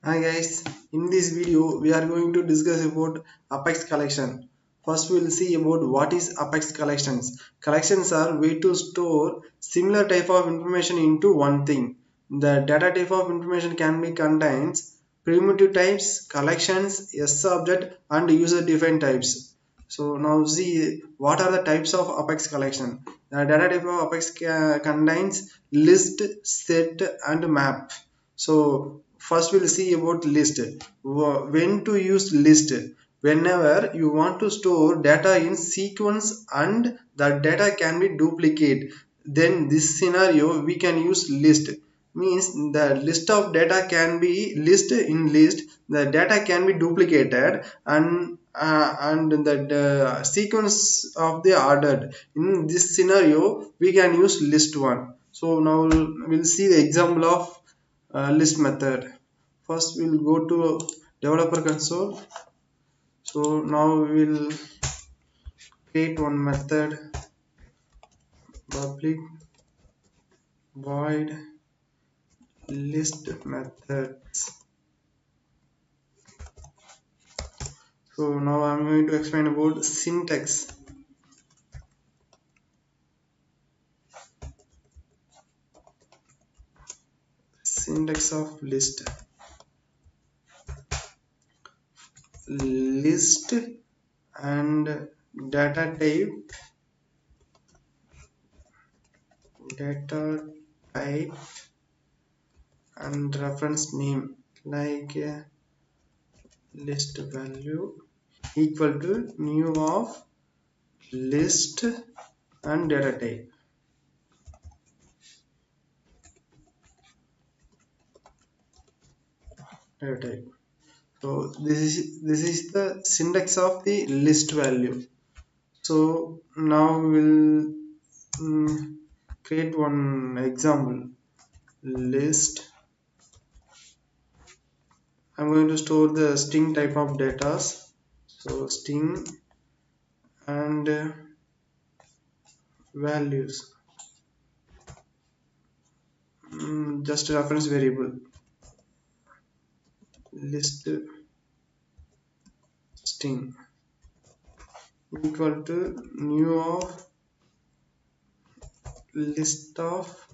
Hi guys, in this video we are going to discuss about Apex collection. First we will see about what is Apex collections. Collections are way to store similar type of information into one thing. The data type of information can be contains primitive types, collections, S object and user defined types. So now see what are the types of Apex collection. The data type of Apex contains list, set and map. So first we'll see about list. When to use list? Whenever you want to store data in sequence and the data can be duplicate, then this scenario we can use list. Means the list of data can be list in list. The data can be duplicated and the sequence of the ordered. In this scenario, we can use list one. So now we'll see the example of list method. First we'll go to developer console. So now we'll create one method, public void list methods. So now I'm going to explain about syntax of list and data type and reference name like list value equal to new of list and data type. So this is the syntax of the list value. So now we'll create one example list. I'm going to store the string type of data. So string and values, just a reference variable list string equal to new of list of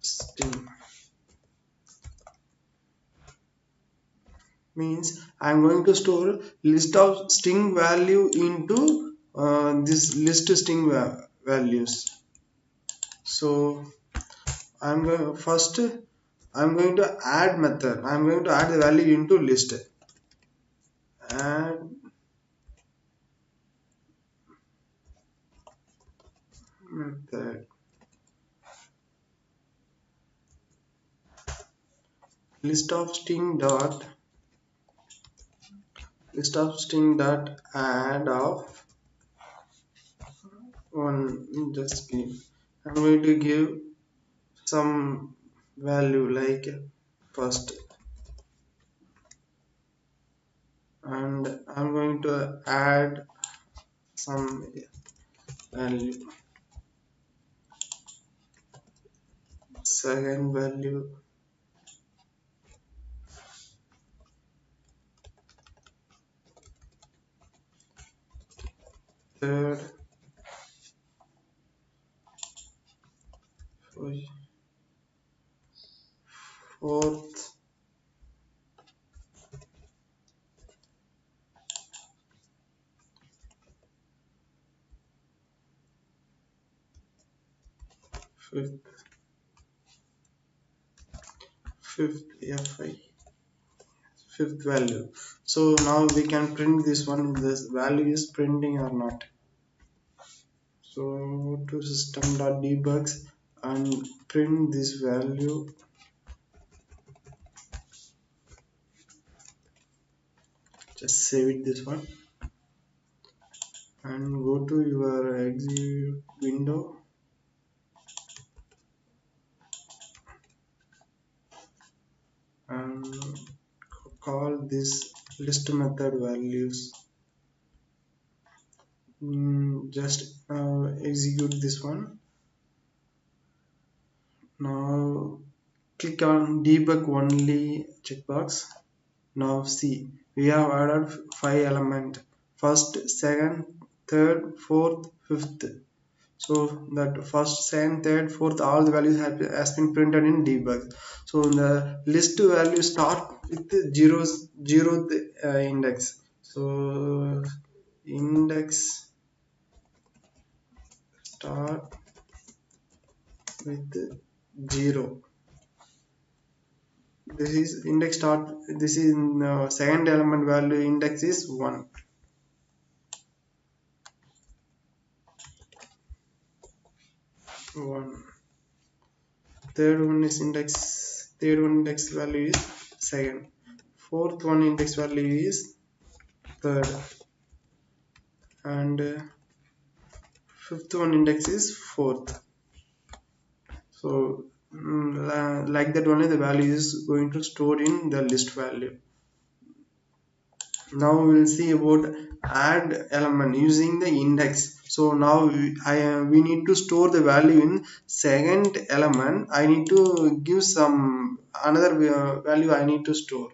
string. Means I'm going to store list of string value into this list string values. So I'm going to add method. I'm going to add the value into list. Add method list of string dot add of one. Just give. I'm going to give some value like first, and I'm going to add some value second value third fourth fifth fifth value. So now we can print this one if this value is printing or not. So go to system.debugs and print this value. Just save it this one and go to your execute window and call this list method values. Just execute this one. Now Click on debug only checkbox. Now see, we have added 5 elements: first, second, third, fourth, fifth. So that first, second, third, fourth, all the values have has been printed in debug. So the list value start with the zeroth index. So index start with 0. This is index start. This is second element value index is 1. 1. Third one index value is second. Fourth one index value is third, and fifth one index is fourth. So like that only the value is going to store in the list value. Now we will see about add element using the index. So now we need to store the value in second element. I need to give some another value I need to store.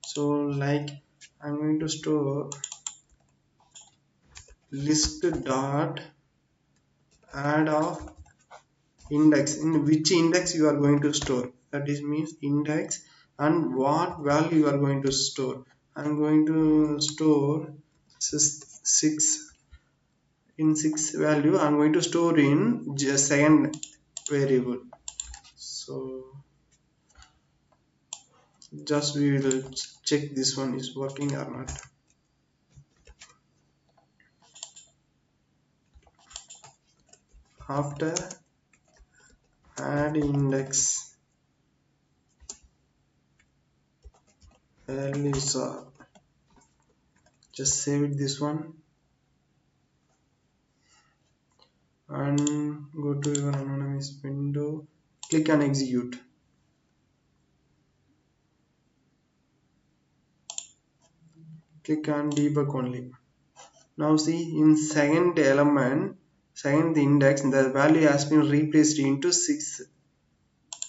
So like I'm going to store list dot add of index. In which index you are going to store, that is means index, and what value you are going to store. I'm going to store 6. In 6 value I'm going to store in just second variable. So just we will check this one is working or not. After add index values are, just save it this one and go to your anonymous window, click on execute. Click on debug only. Now see, in second element, second index, the value has been replaced into 6.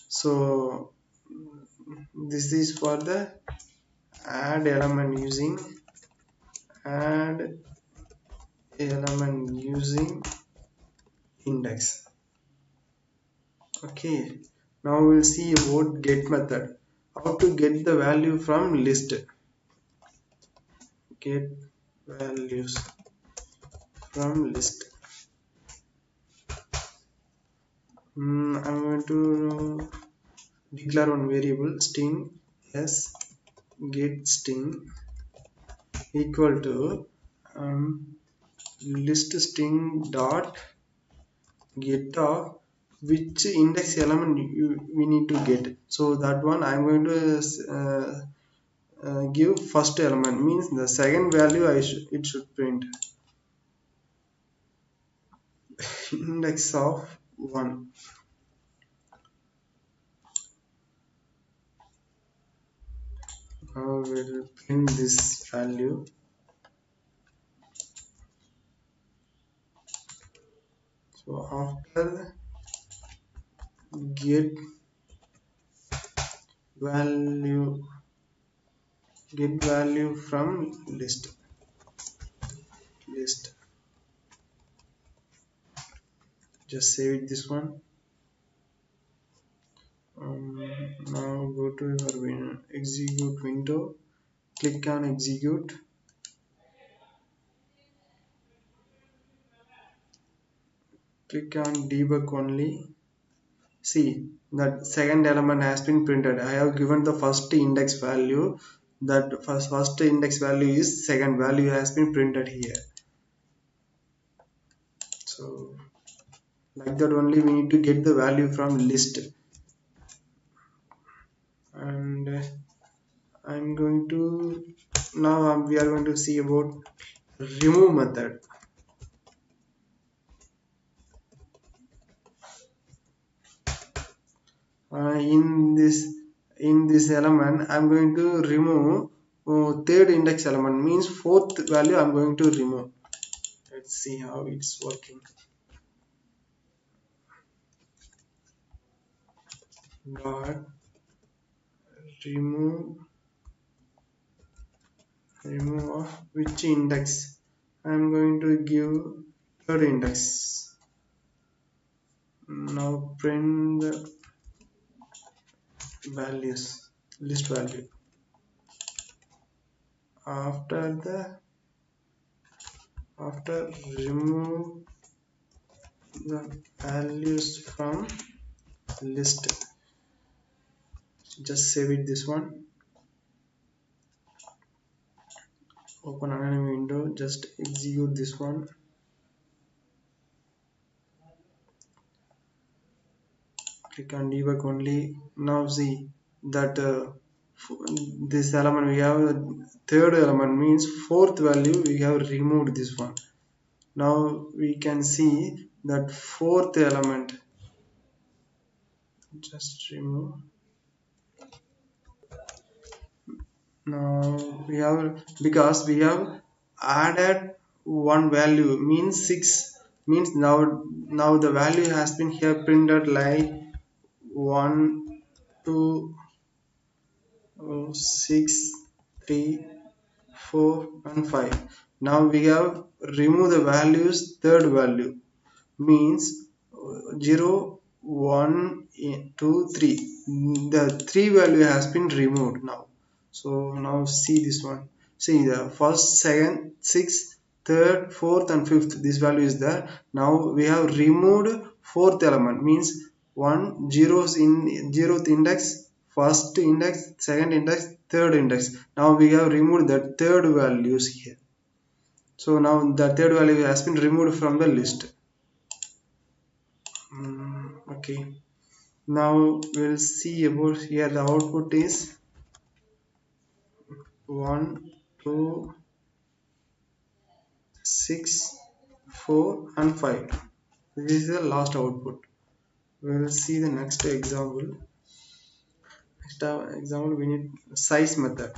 So this is for the add element using index. Okay, now we'll see about get method. How to get the value from list. Get values from list. I'm going to declare one variable string s get string equal to list string dot get of which index element we need to get. So that one I'm going to give first element, means the second value it should print index of 1. Now we'll print this value. So after get value from list, just save it this one. Now go to your execute window, click on execute. Click on debug only. See, that second element has been printed. I have given the first index value. That first index value is second value has been printed here. So like that only we need to get the value from list. And I'm going to now we are going to see about remove method. In this element I'm going to remove third index element, means fourth value I'm going to remove. Let's see how it's working. Dot remove of which index. I am going to give third index. Now print the values, list value. After remove the values from list, just save it, this one, open another window, just execute this one, click on debug only. Now see that this element, we have a third element, means fourth value we have removed this one. Now we can see that fourth element, just remove. Now we have, because we have added one value, means 6, means now the value has been here printed like 1 2 6 3 4 and 5. Now we have removed the values, third value, means 0 1 2 3, the 3 value has been removed now. So now see this one, see the first, second, sixth, third, fourth and fifth, this value is there. Now we have removed fourth element, means 1 zeros in zeroth index, first index, second index, third index. Now we have removed the third values here. So now the third value has been removed from the list. Okay, now we'll see about here. The output is 1 2 6 4 and 5. This is the last output. We will see the next example. We need size method.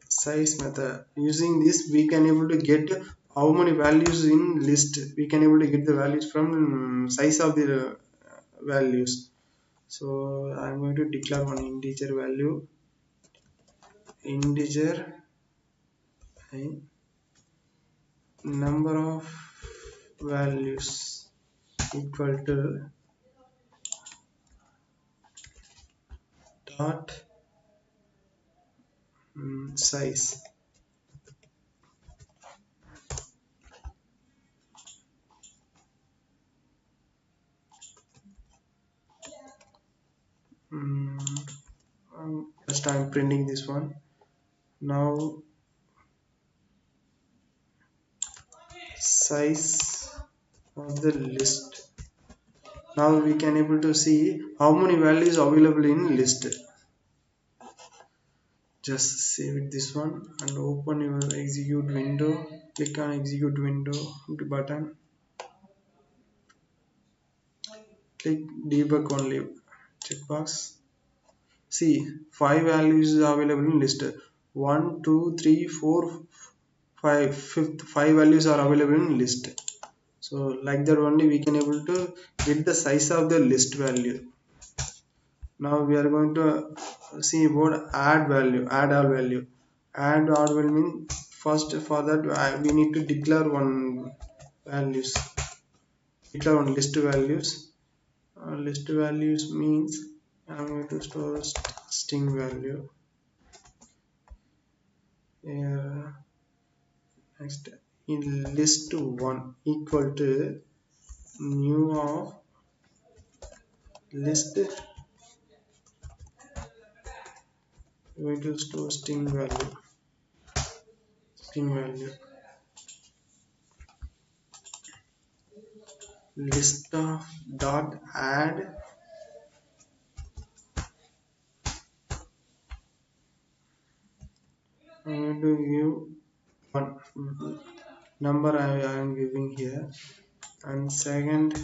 Size method, using this we can able to get how many values in list. We can able to get the values from size of the values. So I am going to declare one integer value, integer number of values equal to dot size. Just I am printing this one. Now size of the list. Now we can able to see how many values available in list. Just save it, this one, and open your execute window. Click on execute window button. Click debug only checkbox. See, 5 values are available in list. 1 2 3 4 5, fifth 5 values are available in list. So like that only we can able to get the size of the list value. Now we are going to see about add value, add all value. Add all value means, first for that we need to declare one values, declare one list values. List values means I'm going to store string value here. Next, in list 1 equal to new of list, going to store string value, list of dot add I'm going to give one number I am giving here, and second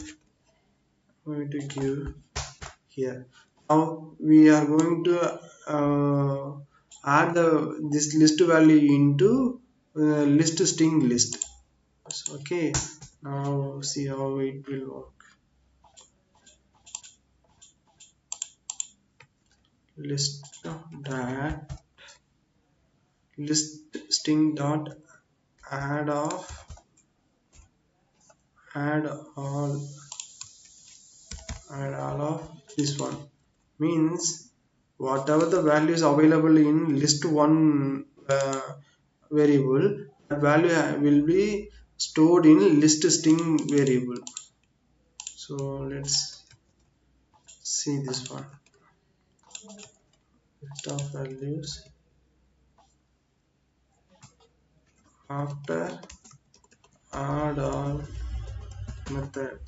I'm going to give here. Now we are going to add this list value into list string list. Okay, now see how it will work. list dot list string dot add of add all add all of this one means whatever the values available in list one variable, that value will be stored in list string variable. So let's see this one. List of values after add all method.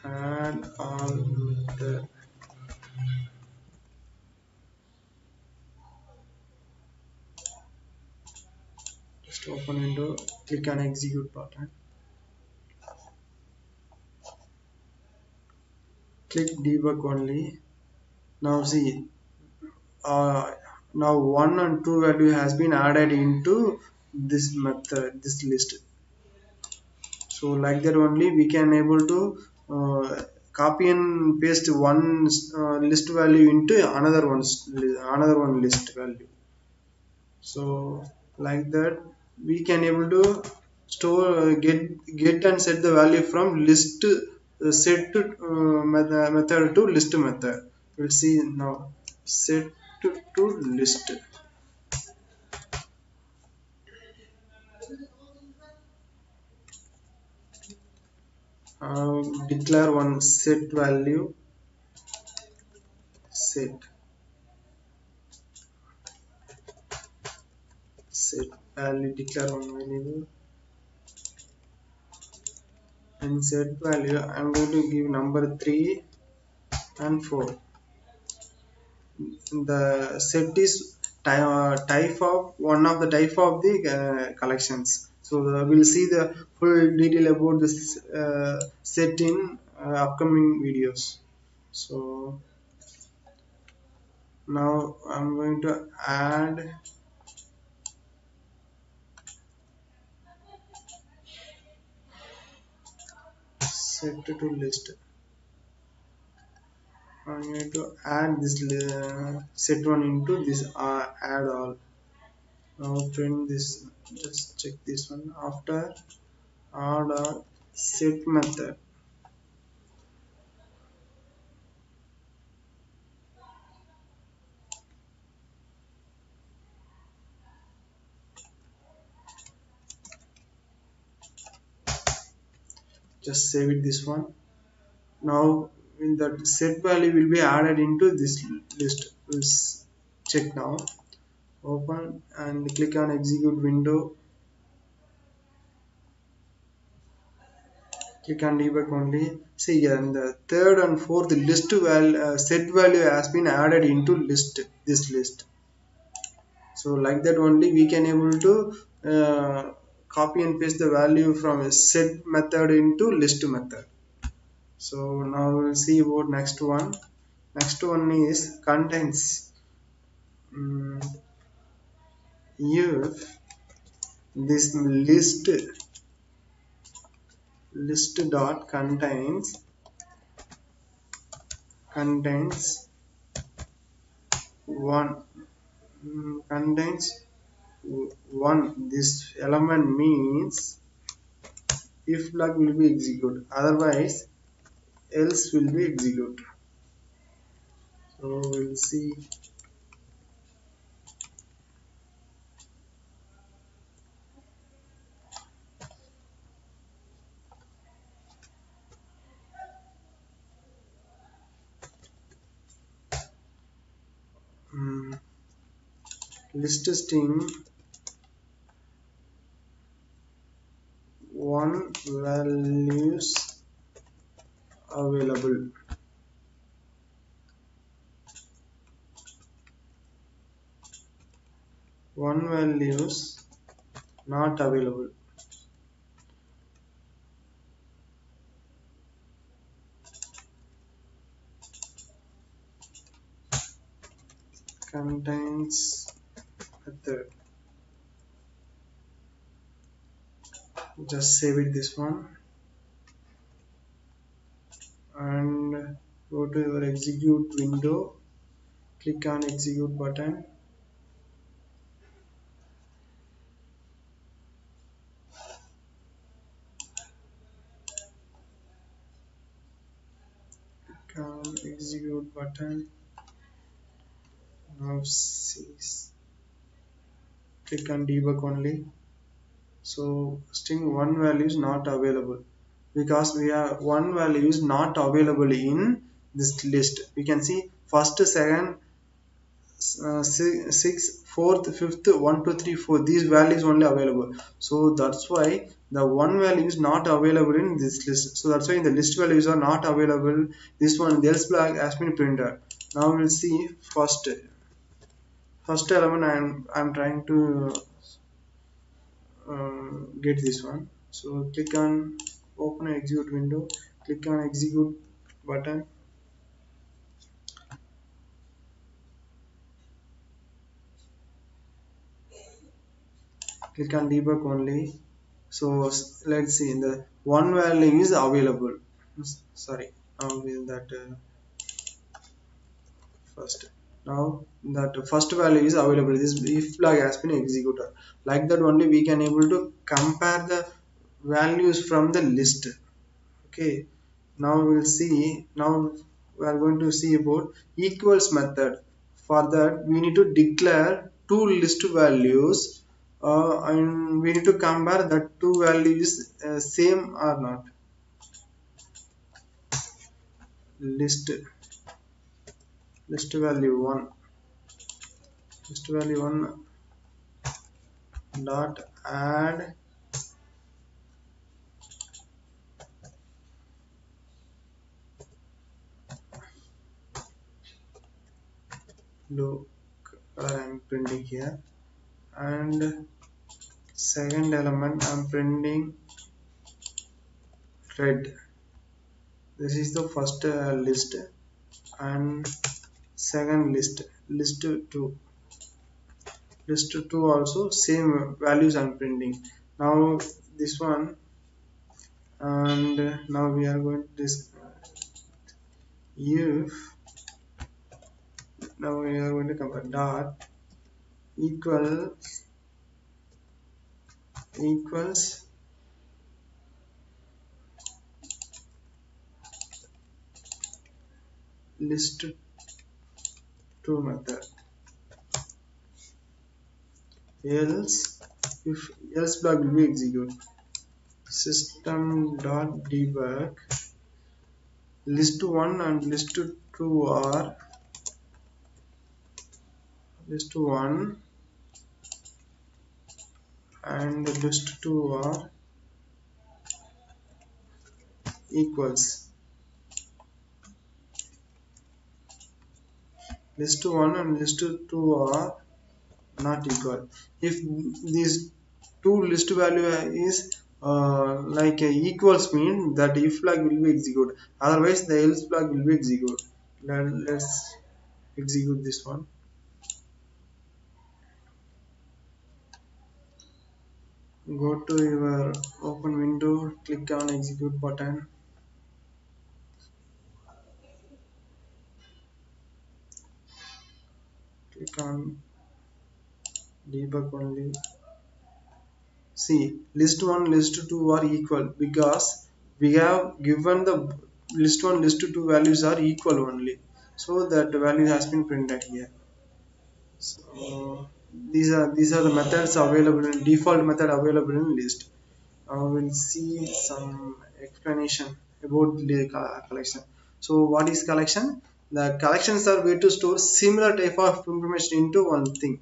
Add all method. Just open window, click on execute button, click debug only. Now see, uh, now 1 and 2 value has been added into this method, this list. So like that only we can able to copy and paste one list value into another one list value. So like that we can able to store get and set the value from list set to method to list method. We'll see now. Set to list. Declare one set value. Set value, declare one variable, and set value I'm going to give number 3 and 4. The set is type of one of the type of the collections. So we'll see the full detail about this set in upcoming videos. So now I'm going to add set to list. I'm going to add this set one into this add all. Now print this, just check this one. After add all set method, just save it this one. Now in that set value will be added into this list. We'll check now. Open and click on execute window. Click on debug only. See, and the third and fourth list set value has been added into this list. So like that only we can able to copy and paste the value from a set method into list method. So now we'll see about next one. Next one is contains. If this list dot contains one contains one, this element means if flag will be executed, otherwise else will be executed. So we'll see. List string one values available, one values not available. Contains method. Just save it this one. and go to your execute window, click on execute button, click on execute button. Now click on debug only. So string one value is not available because we have one value is not available in this list. We can see first, second, sixth, fourth, fifth, 1, 2, 3, 4. These values only available. So that's why the one value is not available in this list. So that's why in the list values are not available. This one, the else flag has been printed. Now we'll see first element. I'm trying to get this one. So click on open and execute window, click on execute button, click on debug only. So let's see, the one value is available. Sorry, with that first. Now that first value is available, this if flag has been executed. Like that only we can able to compare the values from the list. Okay, now we'll see. Now we are going to see about equals method. For that we need to declare two list values, and we need to compare that two values same or not. List value 1, list value 1 dot add blue color I'm printing here, and second element I'm printing red. This is the first list, and second list 2, list 2 also same values I'm printing. Now this one, and now we are going to this if now we are going to compare dot equals list 2 method, else if else flag will be executed. System dot debug list 1 and list 2 are list 1 and list 2 are equals. List 1 and list 2 are not equal. If these two list value is like equals, mean that if flag will be executed, otherwise the else flag will be executed. Let's execute this one. Go to your open window, click on execute button, click on debug only. See, list 1, list 2 are equal because we have given the list 1, list 2 values are equal only. So that value has been printed here. So these are the methods available in default method available in list. We'll see some explanation about the collection. So what is collection? The collections are way to store similar type of information into one thing.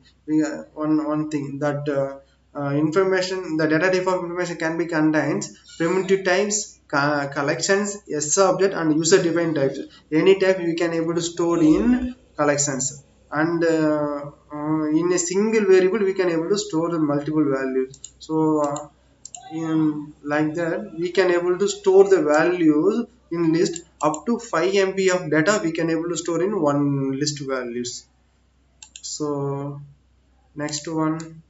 One thing that information, the data type of information can be contains primitive types, collections, S object, and user defined types. Any type you can able to store in collections, and in a single variable we can able to store the multiple values. So like that we can able to store the values in list up to 5 MB of data we can able to store in one list values. So next one,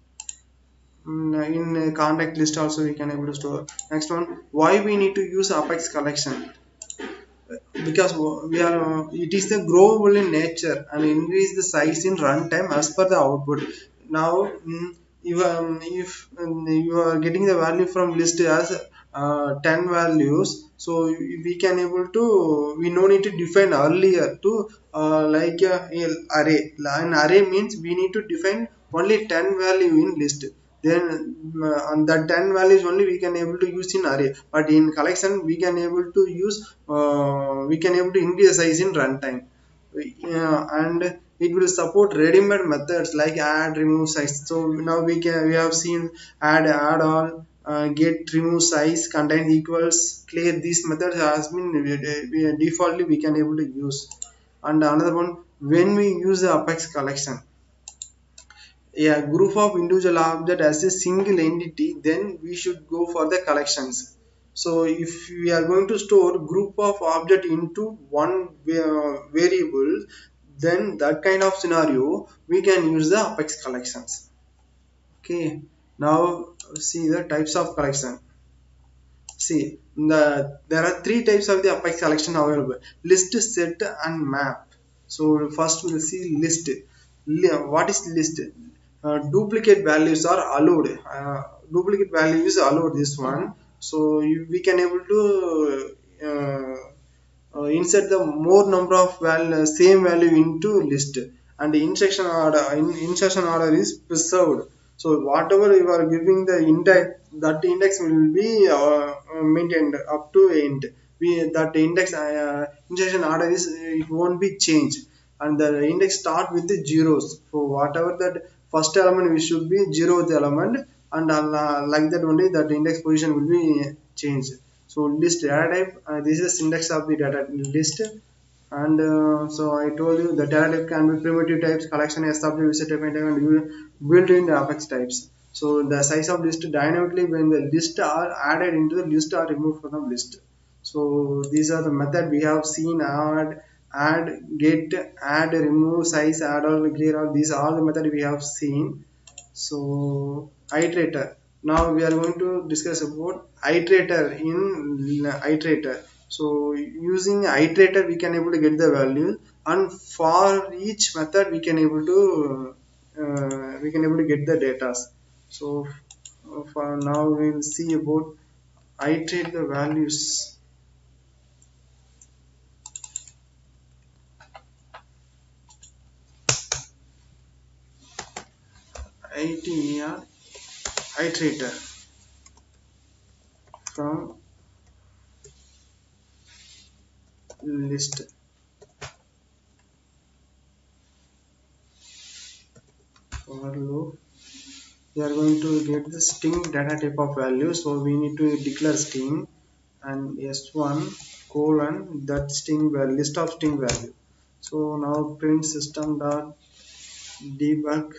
in a contact list also we can able to store. Next one, why we need to use Apex collection. because we are it is the growable in nature and increase the size in runtime as per the output. Now if you are getting the value from list as 10 values, so we can able to, we no need to define earlier to like a array. An array means we need to define only 10 value in list, then on that 10 values only we can able to use in array, but in collection we can able to use we can able to increase the size in runtime. And it will support ready-made methods like add, remove, size. So now we have seen add all, get, remove, size, contain, equals, clear. These methods has been defaultly we can able to use. And another one, when we use the apex collection, a group of individual object as a single entity, then we should go for the collections. So if we are going to store group of object into one variable, then that kind of scenario we can use the apex collections. Okay, now see the types of collection. See, there are three types of the Apex collection available: list, set, and map. So first we'll see list. What is list? Duplicate values are allowed. Duplicate values allowed. This one. So we can able to insert the more number of same value into list, and the insertion order is preserved. So whatever you are giving the index, that index will be maintained up to end. We that index insertion order is, it won't be changed, and the index start with the zeros. So whatever that first element, we should be zeroth element, and like that only that index position will be changed. So list data type, this is syntax of the data list. And so I told you the data type can be primitive types, collection, SW, visit type, and built in the apex types. So the size of list dynamically when the list are added into the list or removed from the list. So these are the method we have seen: add, get, add, remove, size, add all, clear all. These are the method we have seen. So iterator. Now we are going to discuss about iterator in iterator. So using iterator we can able to get the value, and for each method we can able to get the data. So for now we will see about iterate the values. ITER iterator from list. For loop we are going to get the string data type of value, so we need to declare string and s1 colon that string value, list of string value. So now print system dot debug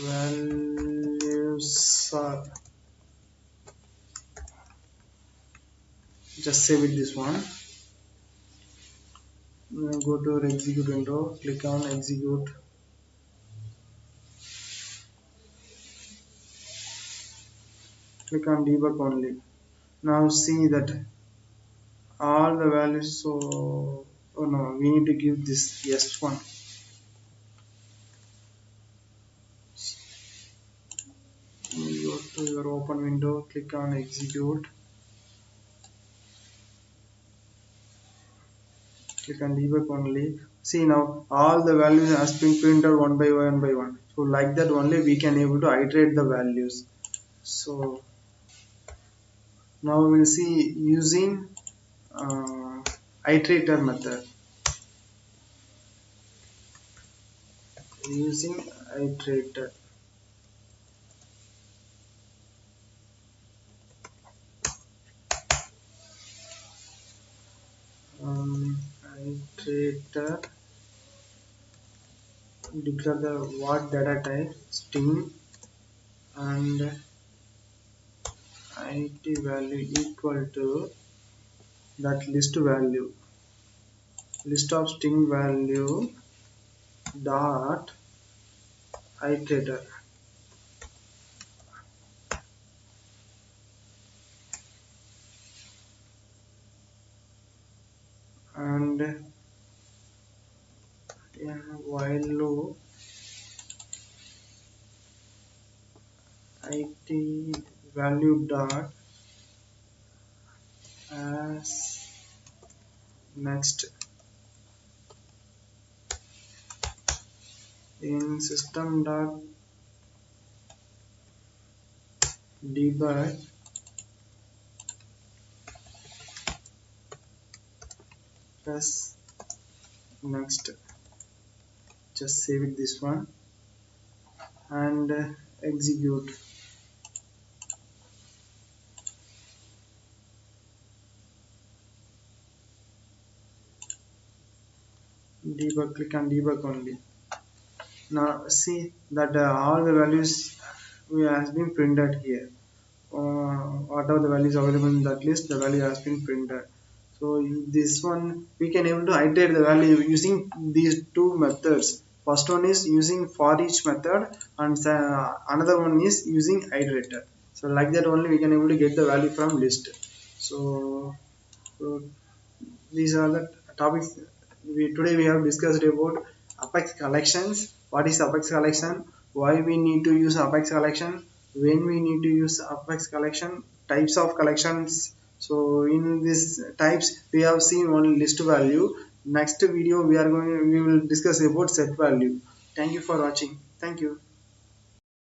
values are, just save it this one. Go to our execute window, click on execute, click on debug only. Now see that all the values. So oh no, we need to give this s1. Go to your open window, click on execute, click on debug only. See now all the values has been printed one by one. So like that only we can able to iterate the values. So now we'll see using iterator method. Using iterator, iterator, declare the what data type string and it value equal to that list value, list of string value dot iterator. And in while loop it value dot as next in system dot debug plus next. Just save it this one and execute. Debug, click on debug only. Now see that all the values has been printed here. Whatever the values available in that list, the value has been printed. So this one we can able to iterate the value using these two methods. First one is using for each method, and another one is using iterator. So like that only we can able to get the value from list. So these are the topics today we have discussed about apex collections. What is apex collection, why we need to use apex collection, when we need to use apex collection, types of collections. So in these types we have seen only list value. Next video we will discuss about set value. Thank you for watching. Thank you.